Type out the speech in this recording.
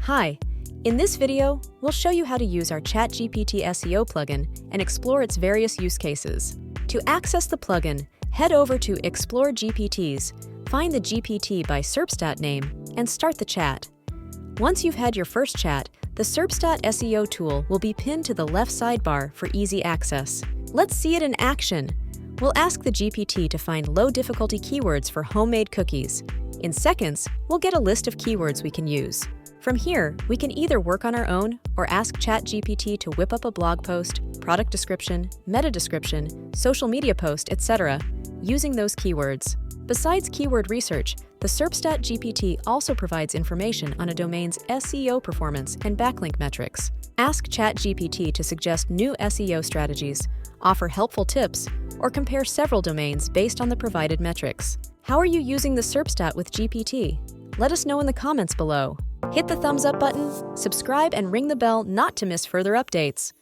Hi, in this video, we'll show you how to use our ChatGPT SEO plugin and explore its various use cases. To access the plugin, head over to Explore GPTs, find the GPT by Serpstat name, and start the chat. Once you've had your first chat, the Serpstat SEO tool will be pinned to the left sidebar for easy access. Let's see it in action. We'll ask the GPT to find low-difficulty keywords for homemade cookies. In seconds, we'll get a list of keywords we can use. From here, we can either work on our own or ask ChatGPT to whip up a blog post, product description, meta description, social media post, etc., using those keywords. Besides keyword research, the Serpstat GPT also provides information on a domain's SEO performance and backlink metrics. Ask ChatGPT to suggest new SEO strategies, offer helpful tips, or compare several domains based on the provided metrics. How are you using the Serpstat with GPT? Let us know in the comments below. Hit the thumbs up button, subscribe, and ring the bell not to miss further updates.